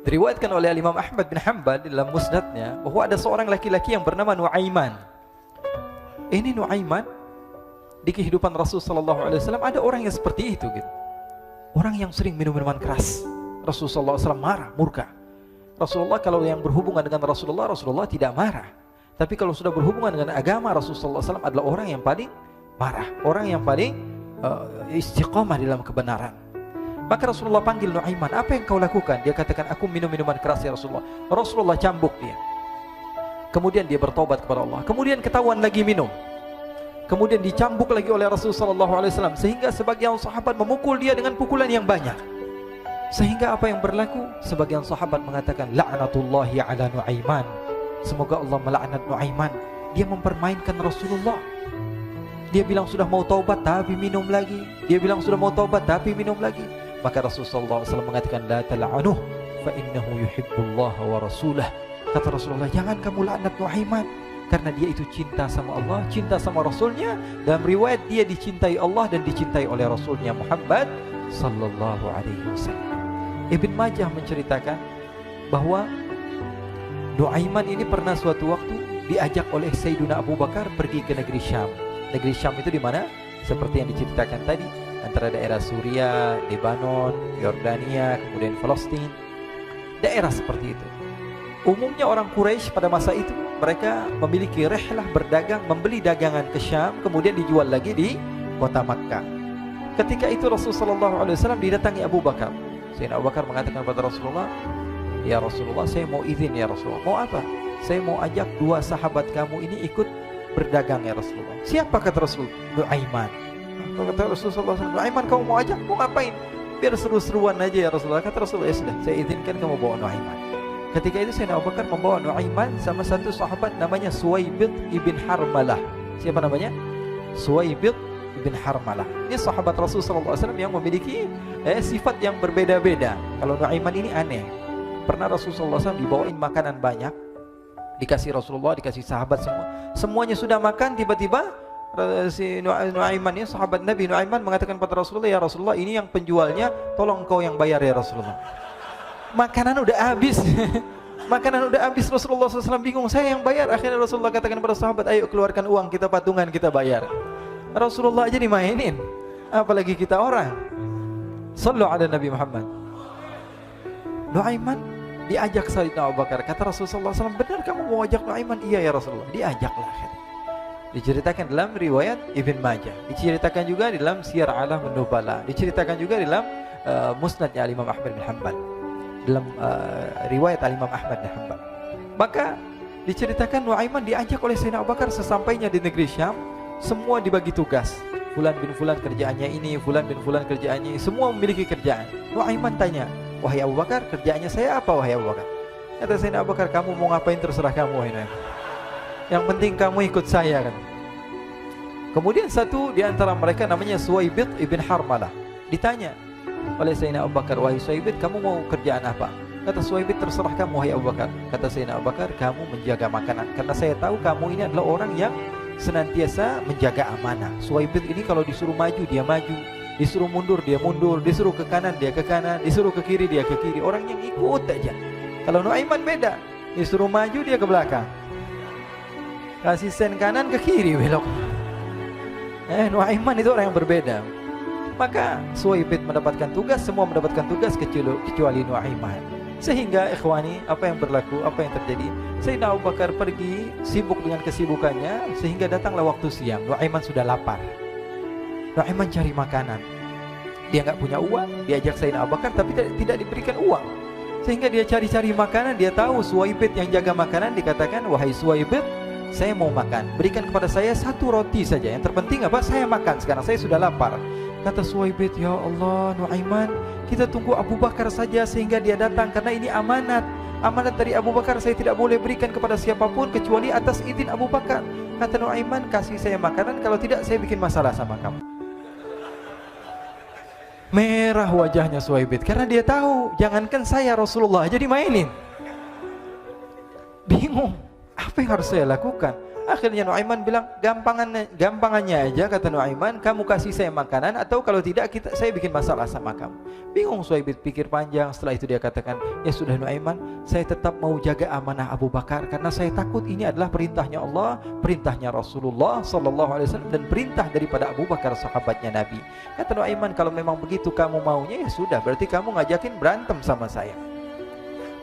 Diriwayatkan oleh Imam Ahmad bin Hanbal dalam musnadnya bahwa ada seorang laki-laki yang bernama Nuaiman. Ini Nuaiman di kehidupan Rasul sallallahu alaihi wasallam ada orang yang seperti itu gitu. Orang yang sering minum minuman keras. Rasul sallallahu alaihi wasallam marah, murka. Rasulullah kalau yang berhubungan dengan Rasulullah tidak marah. Tapi kalau sudah berhubungan dengan agama, Rasul sallallahu alaihi wasallam adalah orang yang paling marah, orang yang paling istiqamah dalam kebenaran. Maka Rasulullah panggil Nuaiman, apa yang kau lakukan? Dia katakan, aku minum minuman keras ya Rasulullah. Rasulullah cambuk dia. Kemudian dia bertobat kepada Allah. Kemudian ketahuan lagi minum. Kemudian dicambuk lagi oleh Rasulullah sallallahu alaihi wasallam, sehingga sebagian sahabat memukul dia dengan pukulan yang banyak. Sehingga apa yang berlaku? Sebagian sahabat mengatakan, la'natullahi ala Nuaiman. Semoga Allah melaknat Nuaiman. Dia mempermainkan Rasulullah. Dia bilang sudah mau taubat tapi minum lagi. Dia bilang sudah mau taubat tapi minum lagi. Maka Rasulullah SAW mengatakan, la tal'anuh fa innahu yuhibbullaha wa rasulah. Kata Rasulullah, jangan kamu laknat Nuaiman, karena dia itu cinta sama Allah, cinta sama Rasulnya. Dalam riwayat dia dicintai Allah dan dicintai oleh Rasulnya Muhammad sallallahu alaihi wasallam. Ibn Majah menceritakan bahwa Nuaiman ini pernah suatu waktu diajak oleh Sayyidina Abu Bakar pergi ke negeri Syam. Negeri Syam itu di mana? Seperti yang diceritakan tadi, antara daerah Suriah, Lebanon, Yordania, kemudian Palestina. Daerah seperti itu. Umumnya orang Quraisy pada masa itu mereka memiliki rihlah berdagang, membeli dagangan ke Syam, kemudian dijual lagi di kota Makkah. Ketika itu Rasulullah SAW didatangi Abu Bakar. Sayyidina Abu Bakar mengatakan kepada Rasulullah, ya Rasulullah, saya mau izin ya Rasulullah. Mau apa? Saya mau ajak dua sahabat kamu ini ikut berdagang ya Rasulullah. Siapa kata Rasul? Nuaiman. Kata Rasulullah SAW, Nuaiman kamu mau ajak? Mau ngapain? Biar seru-seruan aja ya Rasulullah. Kata Rasulullah, ya sudah, saya izinkan kamu bawa Nuaiman. Ketika itu Sayyidina Abu Bakar membawa Nuaiman sama satu sahabat namanya Suwaibid ibn Harmalah. Siapa namanya? Suwaibid ibn Harmalah. Ini sahabat Rasulullah SAW yang memiliki sifat yang berbeda-beda. Kalau Nuaiman ini aneh. Pernah Rasulullah SAW dibawain makanan banyak, dikasih Rasulullah, dikasih sahabat semua. Semuanya sudah makan, tiba-tiba si Nuaiman ini, sahabat Nabi Nuaiman mengatakan kepada Rasulullah, ya Rasulullah, ini yang penjualnya, tolong kau yang bayar ya Rasulullah. Makanan udah habis. Makanan udah habis, Rasulullah SAW bingung, saya yang bayar. Akhirnya Rasulullah katakan kepada sahabat, ayo keluarkan uang, kita patungan, kita bayar. Rasulullah aja dimainin, apalagi kita orang. Sallu ala Nabi Muhammad. Nuaiman diajak Sayyidina Abu Bakar. Kata Rasulullah SAW, benar kamu mau ajak Nuaiman? Iya ya Rasulullah. Diajaklah. Diceritakan dalam riwayat Ibn Majah, diceritakan juga dalam Syiar A'lam An-Nubala, diceritakan juga dalam musnadnya Imam Ahmad bin Hanbal, dalam riwayat Imam Ahmad bin Hanbal. Maka diceritakan Nuaiman diajak oleh Sayyidina Abu Bakar. Sesampainya di negeri Syam, semua dibagi tugas. Fulan bin Fulan kerjaannya ini, Fulan bin Fulan kerjaannya ini, semua memiliki kerjaan. Nuaiman tanya, wahai Abu Bakar, kerjaannya saya apa wahai Abu Bakar? Kata Sayyidina Abu Bakar, kamu mau ngapain terserah kamu wahai Nuaiman. Yang penting kamu ikut saya kan. Kemudian satu di antara mereka namanya Suwaibid ibn Harmalah ditanya oleh Sayyidina Abu Bakar, wahai Suwaibid, kamu mau kerjaan apa? Kata Suwaibid, terserah kamu wahai Abu Bakar. Kata Sayyidina Abu Bakar, kamu menjaga makanan, karena saya tahu kamu ini adalah orang yang senantiasa menjaga amanah. Suwaibid ini kalau disuruh maju dia maju, disuruh mundur dia mundur, disuruh ke kanan dia ke kanan, disuruh ke kiri dia ke kiri. Orang yang ikut aja. Kalau Nuaiman beda, disuruh maju dia ke belakang, kasih sen kanan ke kiri belok. Nuaiman itu orang yang berbeda. Maka Suwaibid mendapatkan tugas, semua mendapatkan tugas kecuali Nuaiman. Sehingga ikhwani, apa yang berlaku, apa yang terjadi? Sayyidina Abu Bakar pergi sibuk dengan kesibukannya, sehingga datanglah waktu siang. Nuaiman sudah lapar. Nuaiman cari makanan. Dia nggak punya uang, diajak Sayyidina Abu Bakar tapi tidak diberikan uang. Sehingga dia cari-cari makanan. Dia tahu Suwaibid yang jaga makanan, dikatakan, wahai Suwaibid, saya mau makan, berikan kepada saya satu roti saja. Yang terpenting apa? Saya makan sekarang, saya sudah lapar. Kata Suwaibid, ya Allah Nuaiman, kita tunggu Abu Bakar saja sehingga dia datang, karena ini amanat. Amanat dari Abu Bakar, saya tidak boleh berikan kepada siapapun kecuali atas izin Abu Bakar. Kata Nuaiman, kasih saya makanan, kalau tidak saya bikin masalah sama kamu. Merah wajahnya Suwaibid, karena dia tahu, jangankan saya, Rasulullah aja dimainin. Bingung, apa yang harus saya lakukan? Akhirnya Nuaiman bilang, gampangannya aja, kata Nuaiman, kamu kasih saya makanan, atau kalau tidak saya bikin masalah sama kamu. Bingung Suhaib pikir panjang. Setelah itu dia katakan, ya sudah Nuaiman, saya tetap mau jaga amanah Abu Bakar, karena saya takut ini adalah perintahnya Allah, perintahnya Rasulullah SAW, dan perintah daripada Abu Bakar, sahabatnya Nabi. Kata Nuaiman, kalau memang begitu kamu maunya, ya sudah, berarti kamu ngajakin berantem sama saya.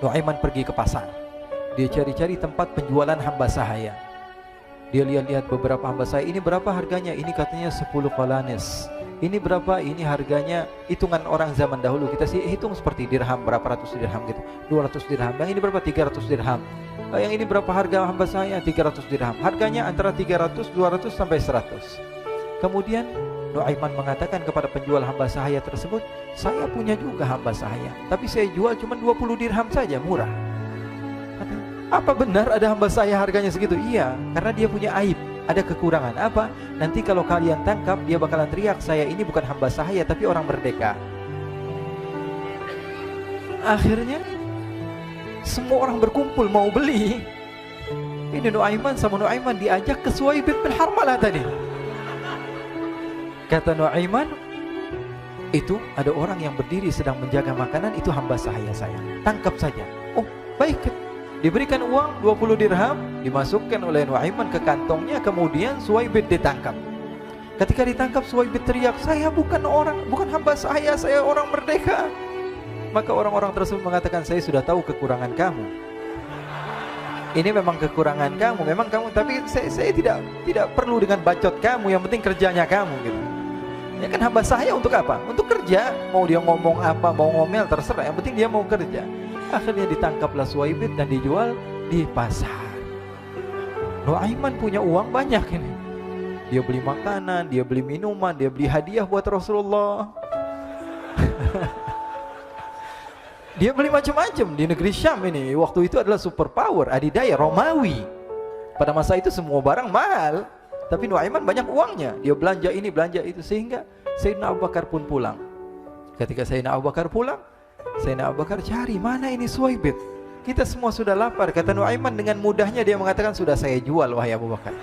Nuaiman pergi ke pasar. Dia cari-cari tempat penjualan hamba sahaya. Dia lihat-lihat beberapa hamba sahaya. Ini berapa harganya? Ini katanya 10 qalanis. Ini berapa? Ini harganya, hitungan orang zaman dahulu, kita sih hitung seperti dirham, berapa ratus dirham gitu, 200 dirham. Yang ini berapa? 300 dirham. Yang ini berapa harga hamba sahaya? 300 dirham. Harganya antara 300, 200 sampai 100. Kemudian Nuaiman mengatakan kepada penjual hamba sahaya tersebut, saya punya juga hamba sahaya, tapi saya jual cuma 20 dirham saja, murah. Apa benar ada hamba saya harganya segitu? Iya, karena dia punya aib, ada kekurangan. Apa? Nanti kalau kalian tangkap, dia bakalan teriak, saya ini bukan hamba sahaya tapi orang merdeka. Akhirnya semua orang berkumpul mau beli. Ini Nuaiman sama Nuaiman diajak ke Suhaib bin Harmalah tadi. Kata Nuaiman, itu ada orang yang berdiri sedang menjaga makanan, itu hamba sahaya saya, tangkap saja. Oh baik. Diberikan uang 20 dirham, dimasukkan oleh Nuaiman ke kantongnya, kemudian Suhaib ditangkap. Ketika ditangkap, Suhaib teriak, saya bukan hamba saya orang merdeka. Maka orang-orang tersebut mengatakan, saya sudah tahu kekurangan kamu. Ini memang kekurangan kamu, memang kamu, tapi saya tidak perlu dengan bacot kamu, yang penting kerjanya kamu gitu. Ya kan hamba saya untuk apa? Untuk kerja. Mau dia ngomong apa, mau ngomel terserah, yang penting dia mau kerja. Akhirnya ditangkaplah Suhaib dan dijual di pasar. Nuaiman punya uang banyak ini. Dia beli makanan, dia beli minuman, dia beli hadiah buat Rasulullah. Dia beli macam-macam di negeri Syam ini. Waktu itu adalah superpower, adidaya Romawi. Pada masa itu semua barang mahal, tapi Nuaiman banyak uangnya. Dia belanja ini, belanja itu, sehingga Sayyidina Abu Bakar pun pulang. Ketika Sayyidina Abu Bakar pulang, Sayyidina Abu Bakar cari, mana ini Suhaib? Kita semua sudah lapar. Kata Nuaiman dengan mudahnya dia mengatakan, sudah saya jual wahai Abu Bakar.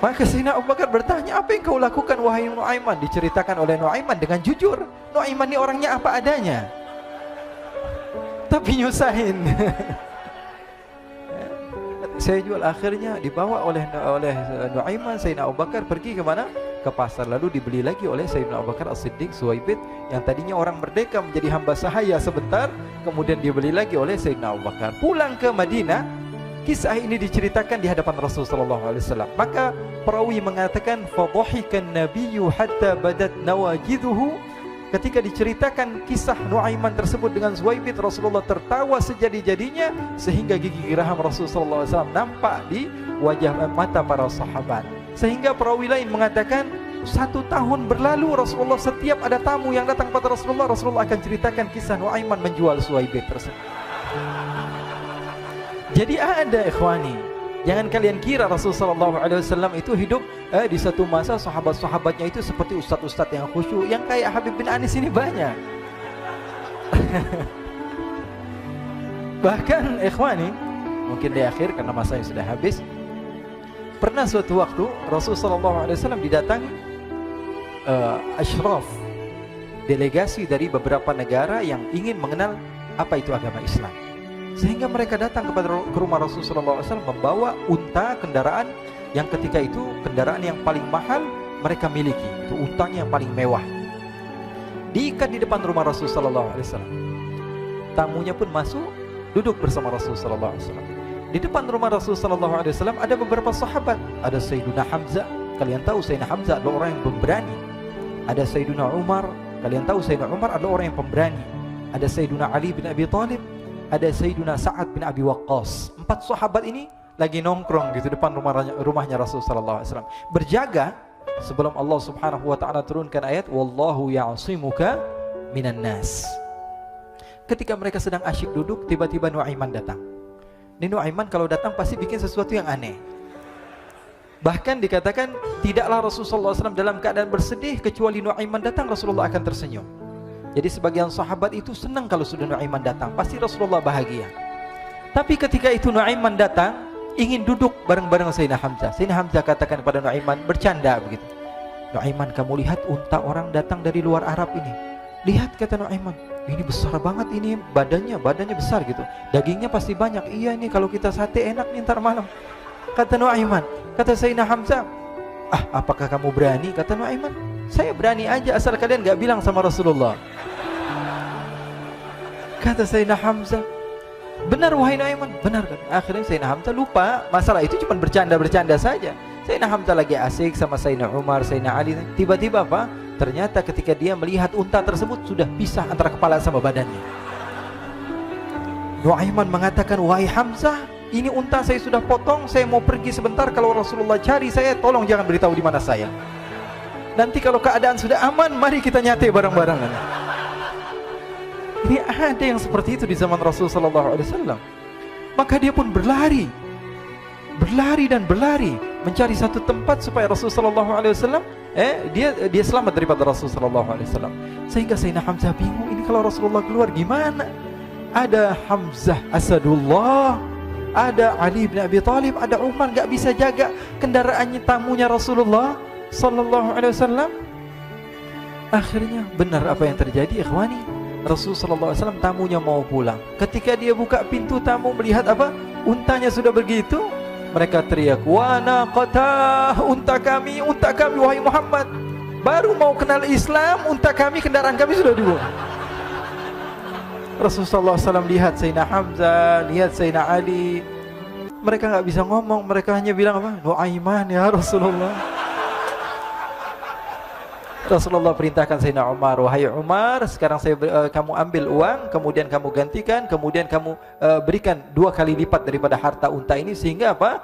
Maka Sayyidina Abu Bakar bertanya, apa yang kau lakukan wahai Nuaiman? Diceritakan oleh Nuaiman dengan jujur. Nuaiman ini orangnya apa adanya, tapi nyusahin. Saya jual. Akhirnya dibawa oleh Nuaiman, Sayyidina Abu Bakar pergi ke mana? Ke pasar. Lalu dibeli lagi oleh Sayyidina Abu Bakar As-Siddiq Suhaib yang tadinya orang merdeka menjadi hamba sahaya sebentar, kemudian dibeli lagi oleh Sayyidina Abu Bakar. Pulang ke Madinah, kisah ini diceritakan di hadapan Rasulullah SAW. Maka perawi mengatakan, fadhahikan nabiyyu hatta badat nawajiduhu. Ketika diceritakan kisah Nuaiman tersebut dengan Suhaib, Rasulullah tertawa sejadi-jadinya sehingga gigi geraham Rasulullah SAW nampak di wajah mata para sahabat. Sehingga perawi lain mengatakan 1 tahun berlalu Rasulullah, setiap ada tamu yang datang pada Rasulullah akan ceritakan kisah Nuaiman menjual Suhaib tersebut. Jadi ada ikhwani, jangan kalian kira Rasulullah SAW itu hidup di satu masa sahabat-sahabatnya itu seperti ustadz-ustadz yang khusyuk, yang kayak Habib bin Anis ini banyak. Bahkan ikhwani, mungkin di akhir karena masanya sudah habis, pernah suatu waktu Rasulullah SAW didatangi asyraf, delegasi dari beberapa negara yang ingin mengenal apa itu agama Islam. Sehingga mereka datang ke rumah Rasulullah SAW membawa unta, kendaraan yang ketika itu kendaraan yang paling mahal mereka miliki, itu untanya yang paling mewah. Diikat di depan rumah Rasulullah SAW. Tamunya pun masuk, duduk bersama Rasulullah SAW. Di depan rumah Rasulullah SAW ada beberapa sahabat. Ada Sayyiduna Hamzah, kalian tahu Sayyidina Hamzah adalah orang yang pemberani. Ada Sayyiduna Umar, kalian tahu Sayyidina Umar adalah orang yang pemberani. Ada Sayyiduna Ali bin Abi Thalib, ada Sayyiduna Sa'ad bin Abi Waqqas. 4 sahabat ini lagi nongkrong gitu depan rumahnya Rasulullah SAW, berjaga sebelum Allah Subhanahu wa taala turunkan ayat wallahu ya'simuka minan nas. Ketika mereka sedang asyik duduk, tiba-tiba Nuaiman datang. Ini Nuaiman kalau datang pasti bikin sesuatu yang aneh. Bahkan dikatakan tidaklah Rasulullah SAW dalam keadaan bersedih, kecuali Nuaiman datang Rasulullah akan tersenyum. Jadi sebagian sahabat itu senang kalau sudah Nuaiman datang, pasti Rasulullah bahagia. Tapi ketika itu Nuaiman datang, ingin duduk bareng-bareng Sayyidina Hamzah. Sayyidina Hamzah katakan kepada Nuaiman, bercanda begitu. Nuaiman, kamu lihat unta orang datang dari luar Arab ini. Lihat, kata Nuaiman, ini besar banget, ini badannya besar gitu. Dagingnya pasti banyak. Iya, ini kalau kita sate enak nih ntar malam. Kata Nuaiman. Kata Sayyidina Hamzah, apakah kamu berani? Kata Nuaiman, saya berani aja asal kalian gak bilang sama Rasulullah. Kata Sayyidina Hamzah, benar wahai Nuaiman, benar kan? Akhirnya Sayyidina Hamzah lupa masalah itu, cuma bercanda-bercanda saja. Sayyidina Hamzah lagi asik sama Sayyidina Umar, Sayyidina Ali. Tiba-tiba apa? Ternyata ketika dia melihat unta tersebut sudah pisah antara kepala sama badannya. Nuaiman mengatakan, wahai Hamzah, ini unta saya sudah potong, saya mau pergi sebentar. Kalau Rasulullah cari saya, tolong jangan beritahu di mana saya. Nanti kalau keadaan sudah aman, mari kita nyate bareng-barengan. Ini ada yang seperti itu di zaman Rasulullah SAW. Maka dia pun berlari dan berlari mencari satu tempat supaya Rasulullah SAW dia selamat daripada Rasulullah SAW. Sehingga Sayyidina Hamzah bingung, ini kalau Rasulullah keluar gimana? Ada Hamzah Asadullah, ada Ali bin Abi Thalib, ada Umar, gak bisa jaga kendaraannya, tamunya Rasulullah SAW. Akhirnya benar apa yang terjadi, ikhwani. Rasulullah SAW tamunya mau pulang. Ketika dia buka pintu tamu melihat apa? Untanya sudah begitu. Mereka teriak, wa naqatah, unta kami wahai Muhammad. Baru mau kenal Islam, unta kami, kendaraan kami sudah dibuang. Rasulullah SAW lihat Sayyidina Hamzah, lihat Sayyidina Ali. Mereka gak bisa ngomong, mereka hanya bilang apa? Nuaiman ya Rasulullah. Rasulullah perintahkan Sayyidina Umar, wahai Umar, sekarang kamu ambil uang, kemudian kamu gantikan, kemudian kamu berikan 2 kali lipat daripada harta unta ini, sehingga apa?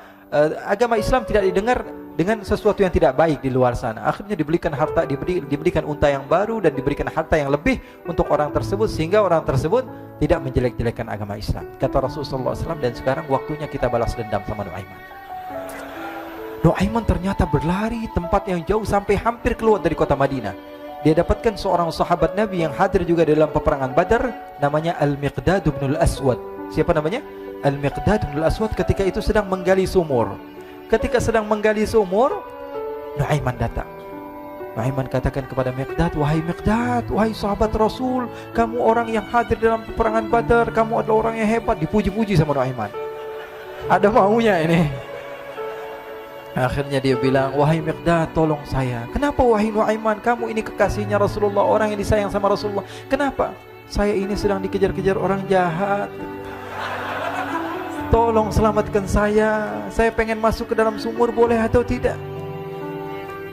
Agama Islam tidak didengar dengan sesuatu yang tidak baik di luar sana. Akhirnya diberikan harta, diberikan unta yang baru dan diberikan harta yang lebih untuk orang tersebut, sehingga orang tersebut tidak menjelek-jelekan agama Islam. Kata Rasulullah SAW, dan sekarang waktunya kita balas dendam sama Nuaiman. Nuaiman ternyata berlari tempat yang jauh sampai hampir keluar dari kota Madinah. Dia dapatkan seorang sahabat Nabi yang hadir juga dalam peperangan Badar, namanya Al-Miqdad bin Al-Aswad. Siapa namanya? Al-Miqdad bin Al-Aswad ketika itu sedang menggali sumur. Ketika sedang menggali sumur, Nuaiman datang. Nuaiman katakan kepada Miqdad, wahai Miqdad, wahai sahabat Rasul, kamu orang yang hadir dalam peperangan Badar, kamu adalah orang yang hebat. Dipuji-puji sama Nuaiman. Ada maunya ini. Akhirnya dia bilang, wahai Miqdad, tolong saya. Kenapa wahai Nuaiman, kamu ini kekasihnya Rasulullah, orang yang disayang sama Rasulullah. Kenapa? Saya ini sedang dikejar-kejar orang jahat. Tolong selamatkan saya. Saya pengen masuk ke dalam sumur, boleh atau tidak?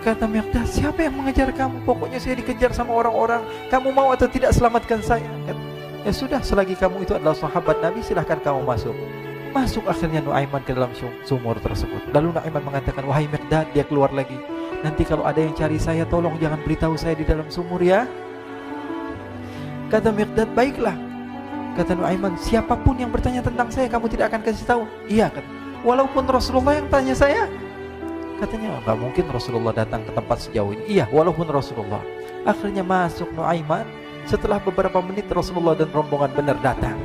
Kata Miqdad, siapa yang mengejar kamu? Pokoknya saya dikejar sama orang-orang. Kamu mau atau tidak selamatkan saya? Kata, ya sudah, selagi kamu itu adalah sahabat Nabi, silahkan kamu masuk. Masuk akhirnya Nuaiman ke dalam sumur tersebut. Lalu Nuaiman mengatakan, wahai Miqdad, dia keluar lagi. Nanti kalau ada yang cari saya, tolong jangan beritahu saya di dalam sumur ya. Kata Miqdad, baiklah. Kata Nuaiman, siapapun yang bertanya tentang saya, kamu tidak akan kasih tahu. Iya, kata. Walaupun Rasulullah yang tanya saya. Katanya, enggak mungkin Rasulullah datang ke tempat sejauh ini. Iya, walaupun Rasulullah. Akhirnya masuk Nuaiman. Setelah beberapa menit Rasulullah dan rombongan benar datang.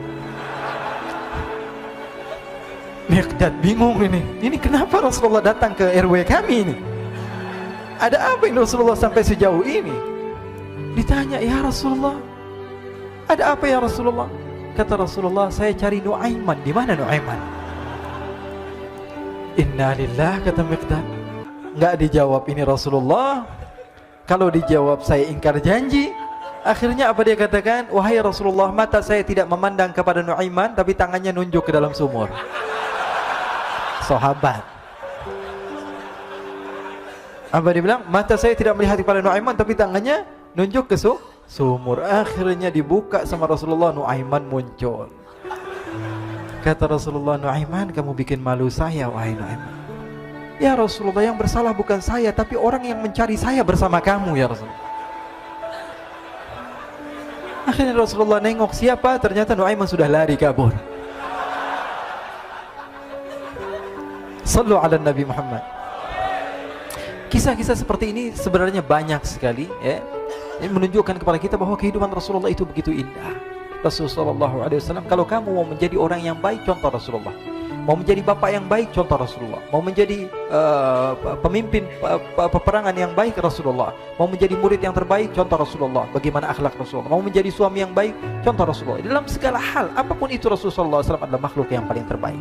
Miqdad bingung ini. Ini kenapa Rasulullah datang ke RW kami ini? Ada apa ini Rasulullah sampai sejauh ini? Ditanya, ya Rasulullah, ada apa ya Rasulullah? Kata Rasulullah, saya cari Nuaiman. Di mana Nuaiman? Innalillah, kata Miqdad. Enggak dijawab ini Rasulullah. Kalau dijawab saya ingkar janji. Akhirnya apa dia katakan? Wahai Rasulullah, mata saya tidak memandang kepada Nuaiman, tapi tangannya nunjuk ke dalam sumur. Sahabat. Apa dia bilang? Mata saya tidak melihat kepada Nuaiman, tapi tangannya nunjuk ke sumur. Akhirnya dibuka sama Rasulullah, Nuaiman muncul. Kata Rasulullah, Nuaiman, kamu bikin malu saya, wahai Nuaiman. Ya Rasulullah, yang bersalah bukan saya, tapi orang yang mencari saya bersama kamu ya Rasulullah. Akhirnya Rasulullah nengok siapa, ternyata Nuaiman sudah lari kabur. Sallu ala Nabi Muhammad. Kisah-kisah seperti ini sebenarnya banyak sekali ya. Ini menunjukkan kepada kita bahwa kehidupan Rasulullah itu begitu indah. Rasulullah SAW, kalau kamu mau menjadi orang yang baik, contoh Rasulullah. Mau menjadi bapak yang baik, contoh Rasulullah. Mau menjadi pemimpin peperangan yang baik, Rasulullah. Mau menjadi murid yang terbaik, contoh Rasulullah. Bagaimana akhlak Rasulullah. Mau menjadi suami yang baik, contoh Rasulullah. Dalam segala hal, apapun itu, Rasulullah SAW adalah makhluk yang paling terbaik.